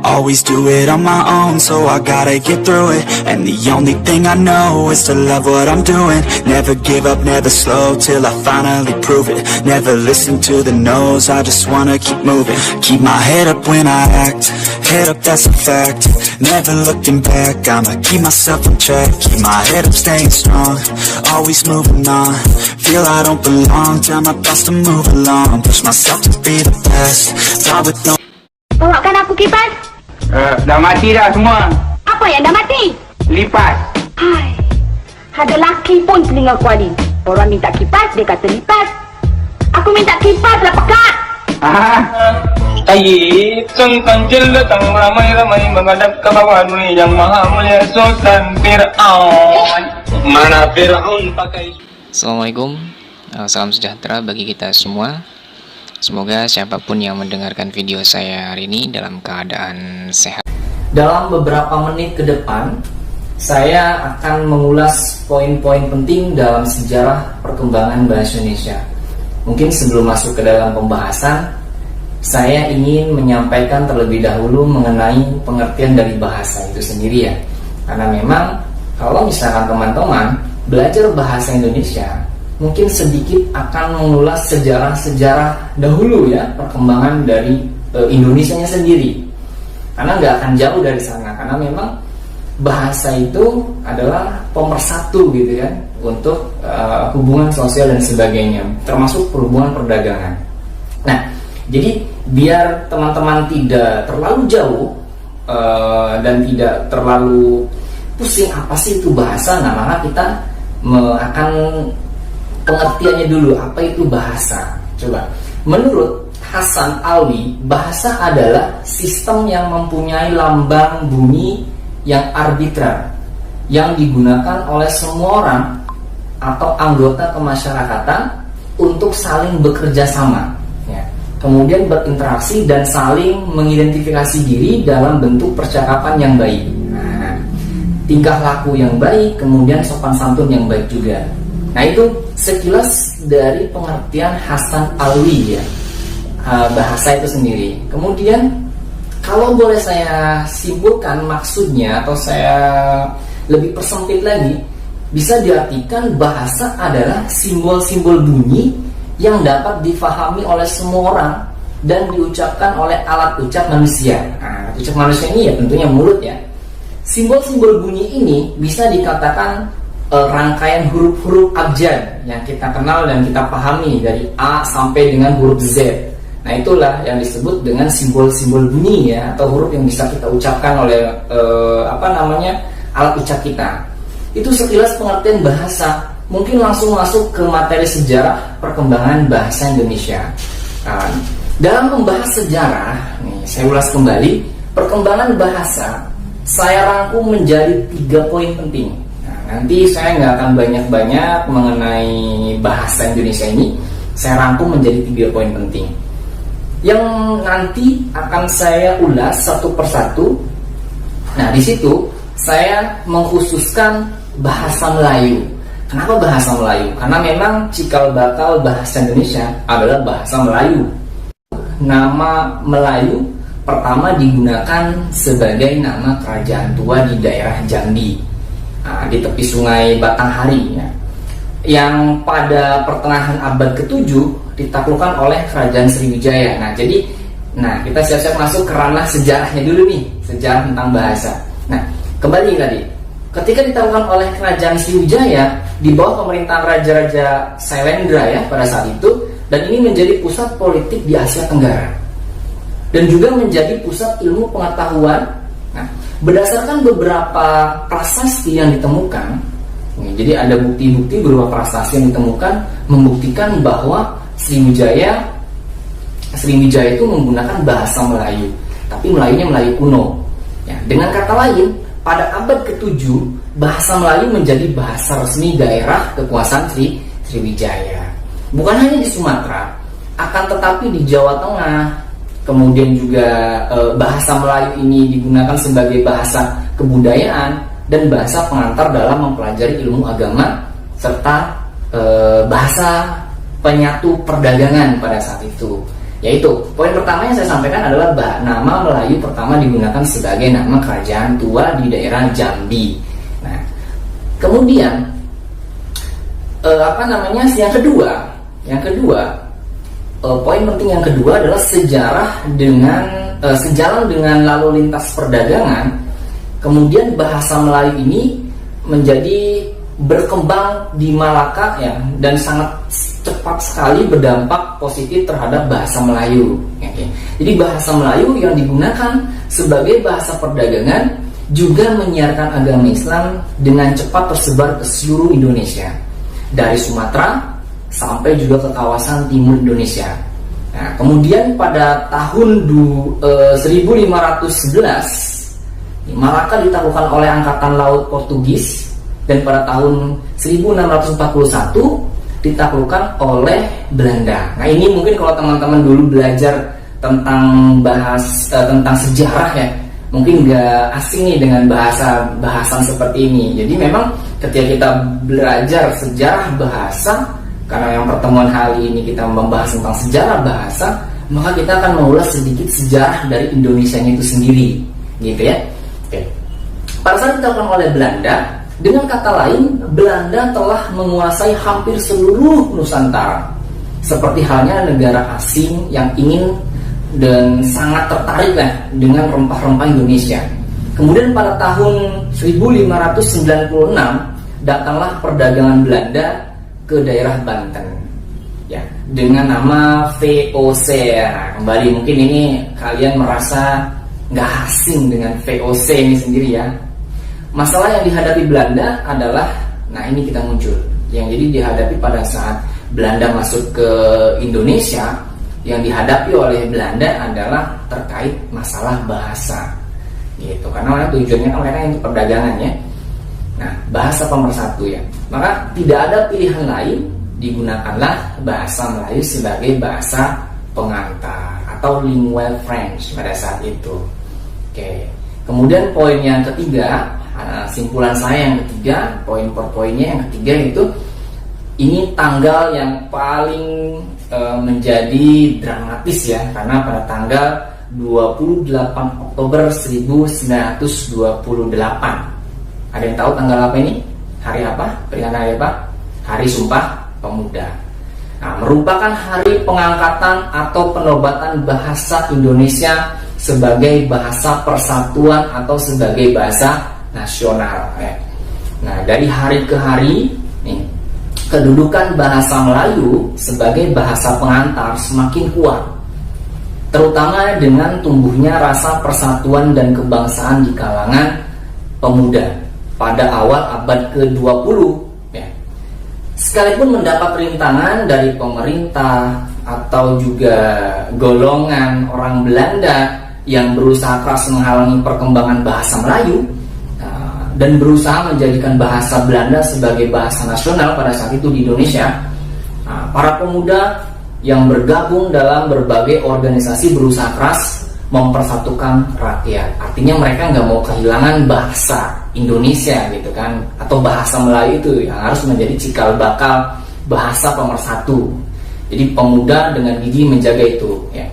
Always do it on my own, so I gotta get through it. And the only thing I know is to love what I'm doing. Never give up, never slow, till I finally prove it. Never listen to the no's, I just wanna keep moving. Keep my head up when I act, head up, that's a fact. Never looking back, I'ma keep myself in check. Keep my head up, staying strong, always moving on. Feel I don't belong, tell my thoughts to move along. Push myself to be the best, die with no. Bawakan aku kipas. Dah mati dah semua. Apa yang dah mati? Lipas. Hai, ada laki pun telinga ku ada. Orang minta kipas, dia kata lipas. Aku minta kipas lah pekat. Ayy, tentang datang ramai-ramai menghadap ke bawah dunia yang maha mulia Sultan Fir'aun. Mana Fir'aun pakai. Assalamualaikum, salam sejahtera bagi kita semua. Semoga siapapun yang mendengarkan video saya hari ini dalam keadaan sehat. Dalam beberapa menit ke depan, saya akan mengulas poin-poin penting dalam sejarah perkembangan bahasa Indonesia. Mungkin sebelum masuk ke dalam pembahasan, saya ingin menyampaikan terlebih dahulu mengenai pengertian dari bahasa itu sendiri ya. Karena memang kalau misalkan teman-teman belajar bahasa Indonesia, mungkin sedikit akan mengulas sejarah-sejarah dahulu ya, perkembangan dari Indonesianya sendiri. Karena nggak akan jauh dari sana, karena memang bahasa itu adalah pemersatu gitu kan, untuk hubungan sosial dan sebagainya, termasuk hubungan perdagangan. Nah, jadi biar teman-teman tidak terlalu jauh dan tidak terlalu pusing apa sih itu bahasa, nah maka kita akan pengertiannya dulu, apa itu bahasa. Coba, menurut Hasan Alwi, bahasa adalah sistem yang mempunyai lambang bunyi yang arbitrar, yang digunakan oleh semua orang atau anggota kemasyarakatan untuk saling bekerja sama ya. Kemudian berinteraksi dan saling mengidentifikasi diri dalam bentuk percakapan yang baik. Nah, tingkah laku yang baik, kemudian sopan santun yang baik juga. Nah, itu sekilas dari pengertian Hasan Alwi ya, bahasa itu sendiri. Kemudian kalau boleh saya simpulkan maksudnya, atau saya lebih persempit lagi, bisa diartikan bahasa adalah simbol-simbol bunyi yang dapat difahami oleh semua orang dan diucapkan oleh alat ucap manusia. Nah, ucap manusia ini ya tentunya mulut ya. Simbol-simbol bunyi ini bisa dikatakan rangkaian huruf-huruf abjad yang kita kenal dan kita pahami dari A sampai dengan huruf Z. Nah, itulah yang disebut dengan simbol-simbol bunyi ya, atau huruf yang bisa kita ucapkan oleh alat ucap kita. Itu sekilas pengertian bahasa. Mungkin langsung masuk ke materi sejarah perkembangan bahasa Indonesia. Dalam membahas sejarah, nih, saya ulas kembali perkembangan bahasa. Saya rangkum menjadi 3 poin penting. Nanti saya nggak akan banyak-banyak mengenai bahasa Indonesia ini. Saya rangkum menjadi 3 poin penting yang nanti akan saya ulas satu persatu. Nah, di situ saya mengkhususkan bahasa Melayu. Kenapa bahasa Melayu? Karena memang cikal bakal bahasa Indonesia adalah bahasa Melayu. Nama Melayu pertama digunakan sebagai nama kerajaan tua di daerah Jambi, di tepi sungai Batanghari ya, yang pada pertengahan abad ke-7 ditaklukkan oleh kerajaan Sriwijaya. Nah, kita siap-siap masuk ke ranah sejarahnya dulu nih, sejarah tentang bahasa. Nah, kembali tadi, ketika ditaklukkan oleh kerajaan Sriwijaya di bawah pemerintahan Raja-Raja Sailendra ya pada saat itu, dan ini menjadi pusat politik di Asia Tenggara dan juga menjadi pusat ilmu pengetahuan. Nah, berdasarkan beberapa prasasti yang ditemukan, jadi ada bukti-bukti berupa prasasti yang ditemukan membuktikan bahwa Sriwijaya itu menggunakan bahasa Melayu, tapi Melayunya Melayu kuno. Ya, dengan kata lain, pada abad ke-7 bahasa Melayu menjadi bahasa resmi daerah kekuasaan Sriwijaya. Bukan hanya di Sumatera, akan tetapi di Jawa Tengah, kemudian juga bahasa Melayu ini digunakan sebagai bahasa kebudayaan dan bahasa pengantar dalam mempelajari ilmu agama serta bahasa penyatu perdagangan pada saat itu. Yaitu poin pertama yang saya sampaikan adalah nama Melayu pertama digunakan sebagai nama kerajaan tua di daerah Jambi. Nah, kemudian yang kedua, poin penting yang kedua adalah sejalan dengan lalu lintas perdagangan. Kemudian bahasa Melayu ini menjadi berkembang di Malaka ya, dan sangat cepat sekali berdampak positif terhadap bahasa Melayu. Okay. Jadi bahasa Melayu yang digunakan sebagai bahasa perdagangan juga menyiarkan agama Islam dengan cepat tersebar ke seluruh Indonesia, dari Sumatera sampai juga ke kawasan timur Indonesia. Nah, kemudian pada tahun 1511 Malaka ditaklukkan oleh Angkatan Laut Portugis, dan pada tahun 1641 ditaklukkan oleh Belanda. Nah, ini mungkin kalau teman-teman dulu belajar tentang sejarah ya, mungkin nggak asing nih dengan bahasan seperti ini. Jadi memang ketika kita belajar sejarah bahasa, karena yang pertemuan kali ini kita membahas tentang sejarah bahasa, maka kita akan mengulas sedikit sejarah dari Indonesia itu sendiri, gitu ya. Oke. Pada saat ditaklukkan oleh Belanda, dengan kata lain, Belanda telah menguasai hampir seluruh Nusantara, seperti halnya negara asing yang ingin dan sangat tertarik dengan rempah-rempah Indonesia. Kemudian pada tahun 1596 datanglah perdagangan Belanda ke daerah Banten ya, dengan nama VOC ya. Kembali mungkin ini kalian merasa nggak asing dengan VOC ini sendiri ya. Masalah yang dihadapi Belanda adalah, nah ini kita muncul, yang jadi dihadapi pada saat Belanda masuk ke Indonesia, yang dihadapi oleh Belanda adalah terkait masalah bahasa, gitu. Karena tujuannya kan mereka untuk perdagangan ya. Nah, bahasa pemersatu ya. Maka tidak ada pilihan lain, digunakanlah bahasa Melayu sebagai bahasa pengantar atau lingual French pada saat itu. Oke. Kemudian poin yang ketiga, simpulan saya yang ketiga, poin per poinnya yang ketiga itu, ini tanggal yang paling menjadi dramatis ya, karena pada tanggal 28 Oktober 1928. Ada yang tahu tanggal apa ini? Hari apa? Peringatan hari apa? Hari Sumpah Pemuda. Nah, merupakan hari pengangkatan atau penobatan bahasa Indonesia sebagai bahasa persatuan atau sebagai bahasa nasional. Nah, dari hari ke hari nih, kedudukan bahasa Melayu sebagai bahasa pengantar semakin kuat, terutama dengan tumbuhnya rasa persatuan dan kebangsaan di kalangan pemuda pada awal abad ke-20 ya. Sekalipun mendapat rintangan dari pemerintah atau juga golongan orang Belanda yang berusaha keras menghalangi perkembangan bahasa Melayu dan berusaha menjadikan bahasa Belanda sebagai bahasa nasional pada saat itu di Indonesia, para pemuda yang bergabung dalam berbagai organisasi berusaha keras mempersatukan rakyat. Artinya mereka nggak mau kehilangan bahasa Indonesia gitu kan, atau bahasa Melayu itu yang harus menjadi cikal bakal bahasa pemersatu. Jadi pemuda dengan gigih menjaga itu ya.